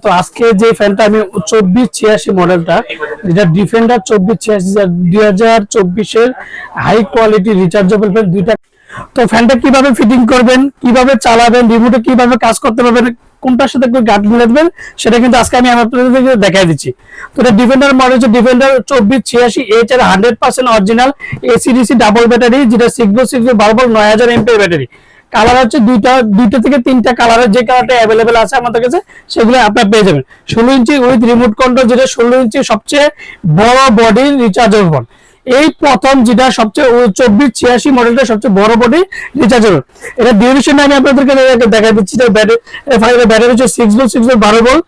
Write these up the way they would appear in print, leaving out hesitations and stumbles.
তো আজকে যে ফ্যানটা আমি 2486 মডেলটা, যেটা ডিফেন্ডার 2486 2024 এর হাই কোয়ালিটি রিচার্জেবল ফ্যান দুইটা। তো ফ্যানটা কিভাবে ফিটিং করবেন, কিভাবে চালাবেন, রিমোটে কিভাবে কাজ করতে পারবেন, কোনটার সাথে গার্ড মিলে দেবেন, সেটা কিন্তু আজকে আমি আপনাদেরকে দেখাই দিচ্ছি। তো এটা ডিফেন্ডার মডেল হচ্ছে ডিফেন্ডার 2486H এর 100% অরিজিনাল এসিডিসি ডাবল ব্যাটারি, যেটা 6x6 12 9000 এমপি ব্যাটারি। কালার হচ্ছে দুইটা থেকে তিনটা কালারের, যে কালারটা অ্যাভেলেবেল আছে আমাদের কাছে সেগুলো আপনারা পেয়ে যাবেন। 16 ইঞ্চি উইথ রিমোট কন্ট্রোল, যেটা 16 ইঞ্চি সবচেয়ে বড় বডির রিচার্জেবল ফোন। এই প্রথম যেটা সবচেয়ে 2486 মডেলটা সবচেয়ে বড় বডি রিচার্জেবল। এটা ডিউরেশন আমি আপনাদেরকে দেখা দিচ্ছি। ব্যাটারি হচ্ছে 6x6 12 volt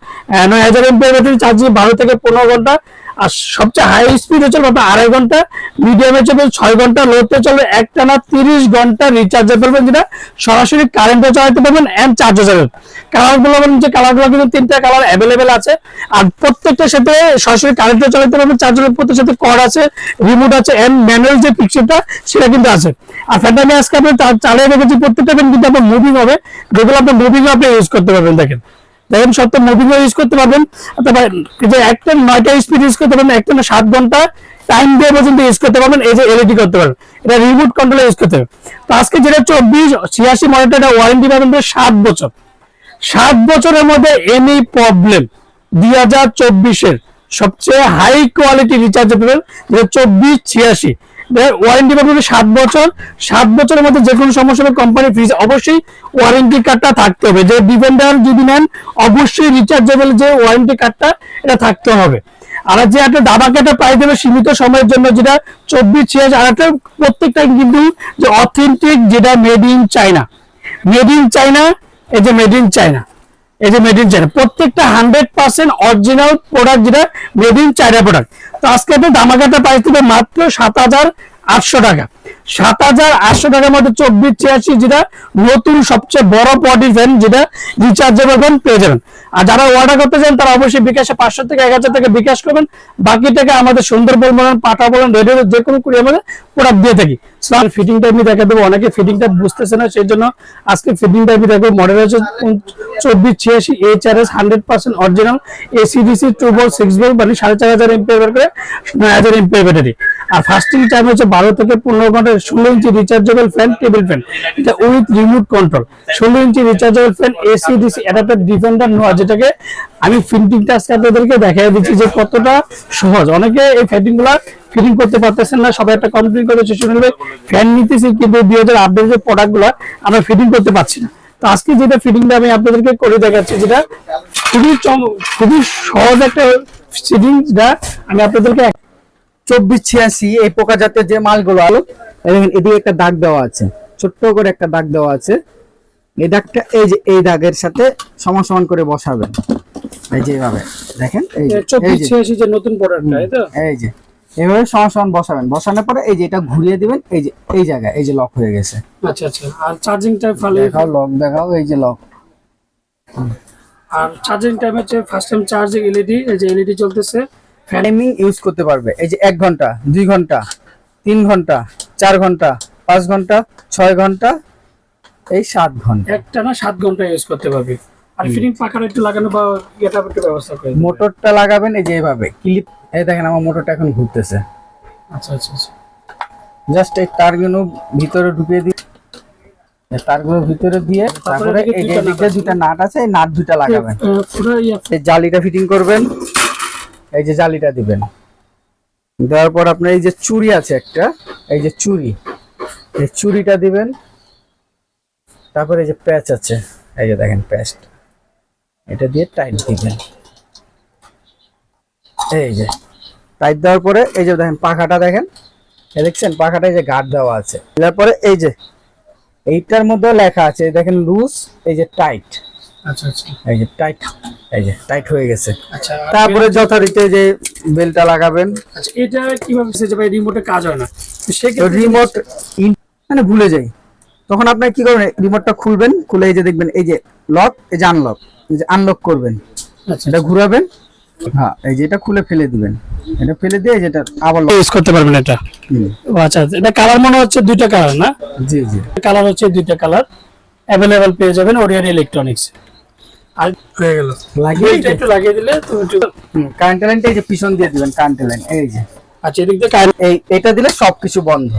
9000 MP battery, charge 12 থেকে 15 ঘন্টা। আর সবচেয়ে হাই স্পিডে চলবে আপনার 2.5 ঘন্টা, মিডিয়ামে চলবে 6 ঘন্টা, লোতে চলবে একটানা 30 ঘন্টা রিচার্জেবল, যেটা সরাসরি কারেন্টে চালাতে পারবেন এন্ড চার্জও যাবেন। কালারগুলো যে কালারগুলো কিন্তু তিনটা কালার অ্যাভেলেবেল আছে, আর প্রত্যেকটার সাথে সরাসরি কারেন্টে চালাতে পারবেন, চার্জারের প্রত্যেকটার সাথে কর্ড আছে, রিমোট আছে এন্ড ম্যানুয়াল যে পিকচারটা সেটা কিন্তু আছে। আর ফ্যানটা আমি আজকে আপনি চালিয়ে রেখেছি, প্রত্যেকটা ফ্যান কিন্তু আপনার মুভিং হবে, যেগুলো আপনি মুভিং আপনি ইউজ করতে পারবেন। দেখেন সত্য মুভিং ইউজ করতে পারবেন, অথবা যে একটা 9টা স্পিড ইউজ করতে পারবেন, একটা 7 ঘন্টা টাইম দিয়ে পর্যন্ত ইউজ করতে পারবেন। এই যে এলইডি করতে পারবেন, এটা রিমোট কন্ট্রোলে ইউজ করতে হবে। তো আজকে যেটা 2486 মডেলটা ওয়ারেন্টি পাবেন 7 বছর। 7 বছরের মধ্যে এনি প্রবলেম 2024 এর সবচেয়ে হাই কোয়ালিটি রিচার্জেবল 2486 ওয়ারেন্টি পাবেন 7 বছর। 7 বছরের মধ্যে যে কোনো সমস্যা হবে কোম্পানি ফ্রিজ, অবশ্যই ওয়ারেন্টি কার্ডটা থাকতে হবে। যে ডিফেন্ডার যদি নেন অবশ্যই রিচার্জেবল যে ওয়ারেন্টি কার্ডটা এটা থাকতে হবে। আর যে একটা দাবাকেটা প্রাইস দেবে সীমিত সময়ের জন্য, যেটা 2486, আর একটা প্রত্যেকটা কিন্তু যে অথেন্টিক, যেটা made in China, made in China, এই যে মেড ইন চায়না, এই যে মেড ইন চায়না, প্রত্যেকটা 100% অরিজিনাল প্রোডাক্ট, যেটা মেড ইন চায়না প্রোডাক্ট। তো আজকে আপনি দামাকাটা প্রাইস দেবে মাত্র 7800 টাকা। 7800 টাকার মধ্যে 2486 যেটা নতুন সবচেয়ে বড় বডি ফ্যান, যেটা রিচার্জেবল ফ্যান পেয়ে যাবেন। আর যারা অর্ডার করতে চান তারা অবশ্যই বিকাশে 500 থেকে 1000 টাকা বিকাশ করবেন, বাকি টাকা আমাদের সুন্দরবন বলেন, পাটা বলেন, রেডিও যে কোনো কুরিয়ার মধ্যে প্রোডাক্ট দিয়ে থাকি। ফিটিংটা আমি দেখা দেবো, অনেকে ফিটিংটা বুঝতেছে না, সেই জন্য আজকে ফিটিংটা আমি দেখবো। মডেল হচ্ছে 2486 100% অরিজিনাল এসিডিসি 2 ভোল্ট 6 ভোল্ট, মানে 4500 এমপি করে 9000 এমপি ব্যাটারি। আর ফাস্টিং টাইম হচ্ছে 12 থেকে 15 ঘন্টা। 16 ইঞ্চি রিচার্জেবল ফ্যান, টেবিল ফ্যান, এটা with remote control. 16 inch rechargeable fan AC DC adapter defender নোয়া, যেটাকে আমি ফিটিংটা আজকে আপনাদেরকে দেখাই দিচ্ছি যে কতটা সহজ। অনেকে এই ফিটিংগুলা ফিটিং করতে পারতেছেন না, সবাই একটা কমপ্লেইন করে শুনবে ফ্যান নিতেছি, কিন্তু 2000 আপডেট যে প্রোডাক্টগুলো আমরা ফিটিং করতে পারছি না। তো আজকে যেটা ফিটিংটা আমি আপনাদেরকে করে দেখাচ্ছি, যেটা খুবই সহজ একটা ফিটিং, যেটা আমি আপনাদেরকে 2486 এই পোকা জাতের যে মালগুলো আলো, এদিকে একটা দাগ দেওয়া আছে, ছোট্ট করে একটা দাগ দেওয়া আছে। এই দাগটা এই যে এই দাগের সাথে সমান সমান করে বসাবেন, এই যে এইভাবে দেখেন, এই যে 2486 যে নতুন প্রোডাক্টটা, এই তো এই যে এইভাবে সমান সমান বসাবেন। বসানোর পরে এই যে এটা ঘুরিয়ে দিবেন, এই যে এই জায়গায় এই যে লক হয়ে গেছে। আচ্ছা আচ্ছা। আর চার্জিংটা ফালে দেখাও, লক দেখাও, এই যে লক। আর চার্জিং টাইম হচ্ছে ফার্স্ট টাইম চার্জিং এলইডি, এই যে এলইডি চলতেছে। টাইমিং ইউজ করতে পারবে, এই যে 1 ঘন্টা 2 ঘন্টা 3 ঘন্টা 4 ঘন্টা 5 ঘন্টা 6 ঘন্টা এই 7 ঘন্টা, একটানা 7 ঘন্টা ইউজ করতে পারবে। আর ফিটিং পাকার একটু লাগানো বা এটা একটু ব্যবস্থা করে দিবেন। মোটরটা লাগাবেন এই যে এইভাবে ক্লিপ, এই দেখেন আমার মোটরটা এখন ঘুরতেছে। আচ্ছা আচ্ছা আচ্ছা। জাস্ট এই তারগুলো ভিতরে ঢুকিয়ে দিই, তারগুলো ভিতরে দিয়ে তারপরে এই যে দিকে দুটো নাট আছে, এই নাট দুটো লাগাবেন। পুরো এই জালিটা ফিটিং করবেন, এই যে জালিটা দিবেন। দেওয়ার পর আপনার এই যে চুড়ি আছে একটা, এই যে চুড়ি, এই চুড়িটা দিবেন। তারপরে এই যে প্যাচ আছে, এই যে দেখেন প্যাচ, এটা দিয়ে টাইট দিবেন। এই যে টাইট দেওয়ার পরে এই যে দেখেন পাখাটা, দেখেন এই দেখছেন পাখাটা, এই যে গার্ড দেওয়া আছে। তারপরে এই যে এইটার মধ্যে লেখা আছে দেখেন লুজ, এই যে টাইট। আচ্ছা আচ্ছা। এই যে টাইট, এই যে টাইট হয়ে গেছে। আচ্ছা। তারপরে যথারীতি যে বেলটা লাগাবেন। আচ্ছা, এটা কিভাবে যে ভাই রিমোটে কাজ হয় না, তো রিমোট মানে ভুলে যাই, তখন আপনি কি করবেন, রিমোটটা খুলবেন, খুলে এই যে দেখবেন এই যে লক, এই যে আনলক, এই যে আনলক করবেন। আচ্ছা, এটা ঘোরাবেন, হ্যাঁ এই যে এটা খুলে ফেলে দিবেন, এটা ফেলে দিয়ে যেটা আবার ইউজ করতে পারবেন এটা। আচ্ছা, এটা কালার মনে হচ্ছে দুইটা কালার না? জি জি, কালার হচ্ছে দুইটা কালার अवेलेबल পেয়ে যাবেন ওরিয়ন ইলেকট্রনিক্স। আর হয়ে গেল, লাগিয়ে এটা একটু লাগিয়ে দিলে তুমি একটু কারেন্টের লাইনটা এই যে পিছন দিয়ে দিবেন, কারেন্টের লাইন এই যে, আচ্ছা এদিক দিয়ে কারেন্ট, এই এটা দিলে সবকিছু বন্ধ।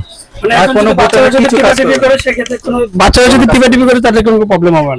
মানে আর এখন কোনো যদি বাচ্চারা বোতামে যদি কিছু কাজ টিপাটিপি করবে না। করে সেক্ষেত্রে কোনো বাচ্চারা যদি টিপাটিপি করে তাদের কোনো প্রবলেম হবে না।